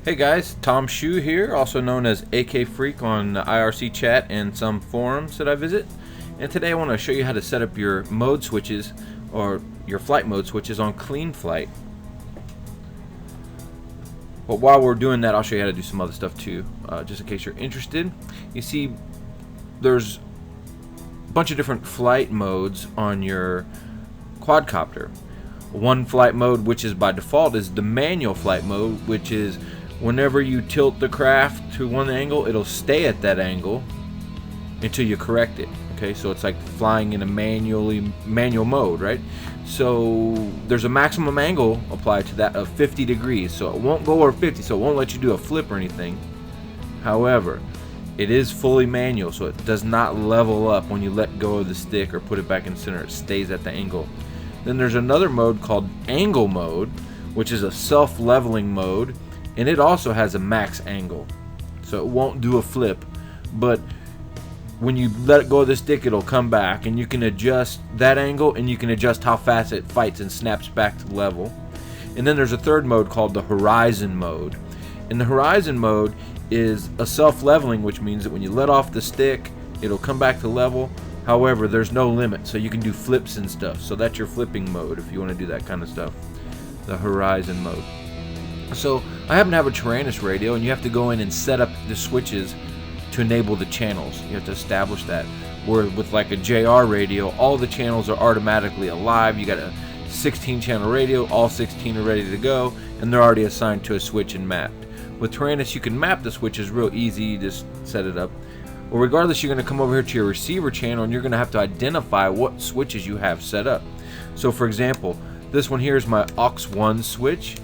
Hey guys, Tom Shue here, also known as AK Freak on the IRC chat and some forums that I visit. And today I want to show you how to set up your mode switches or your flight mode switches on Cleanflight. But while we're doing that, I'll show you how to do some other stuff too, just in case you're interested. You see, there's a bunch of different flight modes on your quadcopter. One flight mode, which is by default, is the manual flight mode, which is whenever you tilt the craft to one angle, it'll stay at that angle until you correct it. Okay, so it's like flying in a manual mode, right? So there's a maximum angle applied to that of 50 degrees, so it won't go over 50, so it won't let you do a flip or anything. However, it is fully manual, so it does not level up when you let go of the stick or put it back in center. It stays at the angle. Then there's another mode called angle mode, which is a self-leveling mode, and it also has a max angle, so it won't do a flip, but when you let go of the stick, it'll come back, and you can adjust that angle, and you can adjust how fast it fights and snaps back to level. And then there's a third mode called the horizon mode, and the horizon mode is a self-leveling, which means that when you let off the stick, it'll come back to level. However, there's no limit, so you can do flips and stuff. So that's your flipping mode if you want to do that kind of stuff, the horizon mode. So I happen to have a Tyrannus radio, and you have to go in and set up the switches to enable the channels. You have to establish that. Where with like a JR radio, all the channels are automatically alive. You got a 16 channel radio, all 16 are ready to go, and they're already assigned to a switch and mapped. With Tyrannus, you can map the switches real easy. You just set it up. Well, regardless, you're going to come over here to your receiver channel, and you're going to have to identify what switches you have set up. So for example, this one here is my aux1 switch.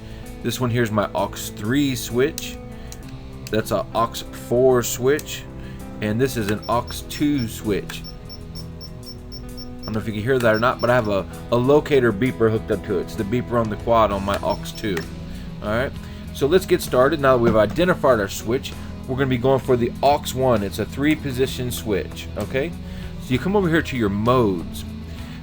This one here is my aux3 switch. That's a aux4 switch. And this is an aux2 switch. I don't know if you can hear that or not, but I have a locator beeper hooked up to it. It's the beeper on the quad on my aux2. Alright, so let's get started. Now that we've identified our switch, we're going to be going for the aux1. It's a 3-position switch. Okay, so you come over here to your modes.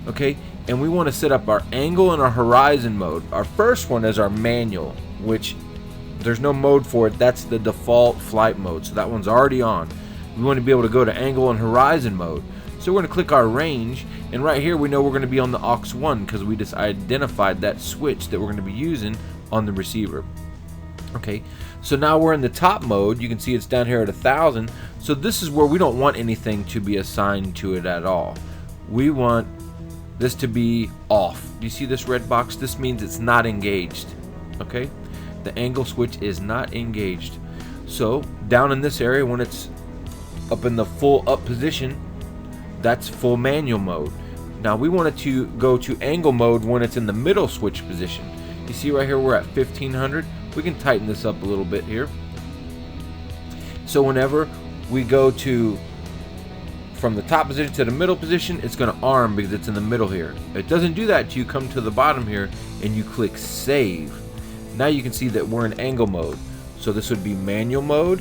Okay, and we want to set up our angle and our horizon mode. Our first one is our manual, which there's no mode for it. That's the default flight mode, so that one's already on. We want to be able to go to angle and horizon mode, so we're going to click our range, and right here we know we're going to be on the aux1 because we just identified that switch that we're going to be using on the receiver. Okay, so now we're in the top mode. You can see it's down here at 1000. So this is where we don't want anything to be assigned to it at all. We want this to be off. Do you see this red box? This means it's not engaged. Okay, the angle switch is not engaged. So down in this area, when it's up in the full up position, that's full manual mode. Now we want it to go to angle mode when it's in the middle switch position. You see right here we're at 1500. We can tighten this up a little bit here. So whenever we go to from the top position to the middle position, it's going to arm because it's in the middle here. It doesn't do that till you come to the bottom here and you click save. Now you can see that we're in angle mode. So this would be manual mode.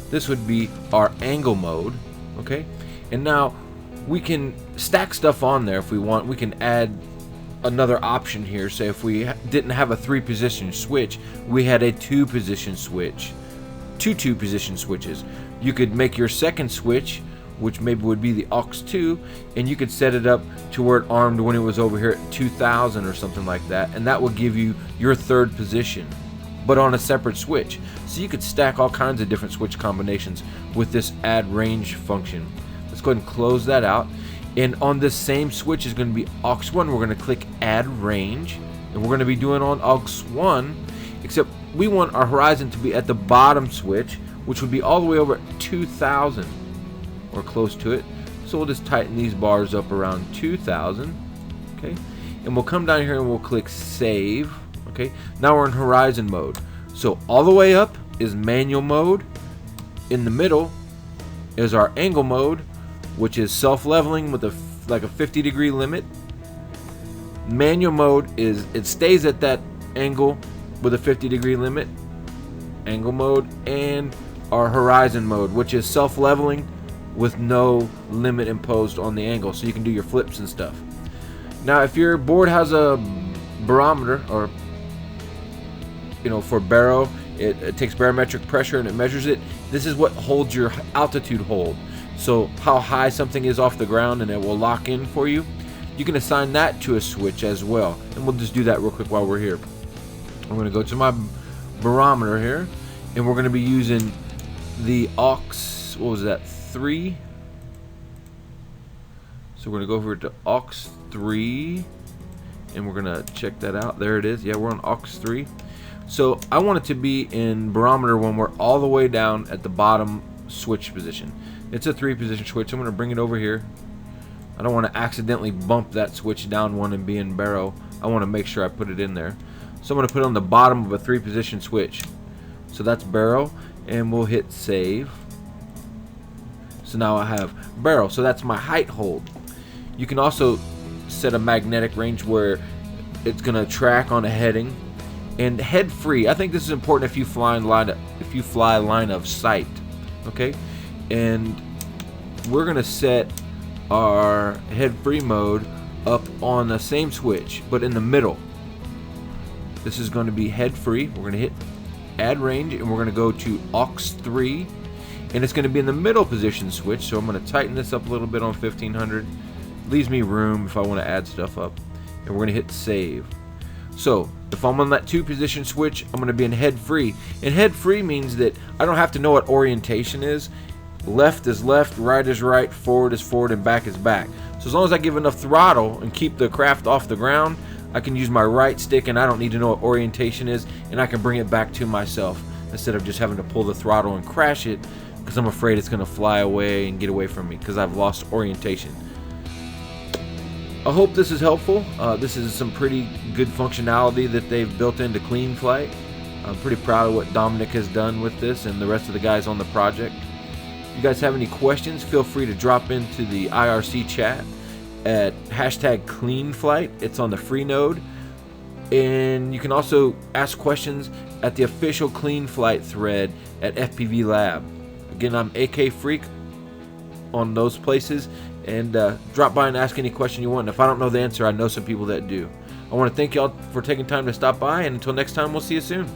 This would be our angle mode. Okay, and now we can stack stuff on there if we want. We can add another option here. Say if we didn't have a 3-position switch, we had a 2-position switch, two 2-position switches. You could make your second switch, which maybe would be the aux2, and you could set it up to where it armed when it was over here at 2000 or something like that, and that would give you your 3rd position, but on a separate switch. So you could stack all kinds of different switch combinations with this add range function. Let's go ahead and close that out. And on this same switch is going to be aux1. We're going to click add range, and we're going to be doing on aux1, except we want our horizon to be at the bottom switch, which would be all the way over at 2000 or close to it. So we'll just tighten these bars up around 2000. Okay, and we'll come down here and we'll click save. Okay, now we're in horizon mode. So all the way up is manual mode. In the middle is our angle mode, which is self-leveling with like a 50-degree limit. Manual mode is it stays at that angle with a 50-degree limit, angle mode, and our horizon mode, which is self-leveling with no limit imposed on the angle, so you can do your flips and stuff. Now if your board has a barometer, or for baro, It takes barometric pressure and it measures it. This is what holds your altitude hold. So how high something is off the ground, and it will lock in for you. You can assign that to a switch as well. And we'll just do that real quick while we're here. I'm going to go to my barometer here, and we're going to be using the aux, what was that, 3? So we're going to go over to aux 3, and we're going to check that out. There it is. Yeah, we're on aux 3. So I want it to be in barometer when we're all the way down at the bottom switch position. It's a 3-position switch. I'm going to bring it over here. I don't want to accidentally bump that switch down one and be in baro. I want to make sure I put it in there. So I'm going to put it on the bottom of a 3-position switch. So that's baro, and we'll hit save. So now I have baro. So that's my height hold. You can also set a magnetic range where it's going to track on a heading. And head free. I think this is important if you fly line of sight. Okay? And we're going to set our head free mode up on the same switch, but in the middle. This is going to be head free. We're going to hit add range, and we're going to go to aux 3, and it's going to be in the middle position switch. So I'm going to tighten this up a little bit on 1500. Leaves me room if I want to add stuff up, and we're going to hit save. So if I'm on that 2-position switch, I'm going to be in head free, and head free means that I don't have to know what orientation is. Left is left, right is right, forward is forward, and back is back. So as long as I give enough throttle and keep the craft off the ground, I can use my right stick, and I don't need to know what orientation is, and I can bring it back to myself instead of just having to pull the throttle and crash it because I'm afraid it's going to fly away and get away from me because I've lost orientation. I hope this is helpful. This is some pretty good functionality that they've built into Cleanflight. I'm pretty proud of what Dominic has done with this and the rest of the guys on the project. If you guys have any questions, feel free to drop into the IRC chat at #Cleanflight. It's on the free node. And you can also ask questions at the official Cleanflight thread at FPV Lab. Again, I'm AK Freak on those places. And drop by and ask any question you want. And if I don't know the answer, I know some people that do. I want to thank y'all for taking time to stop by. And until next time, we'll see you soon.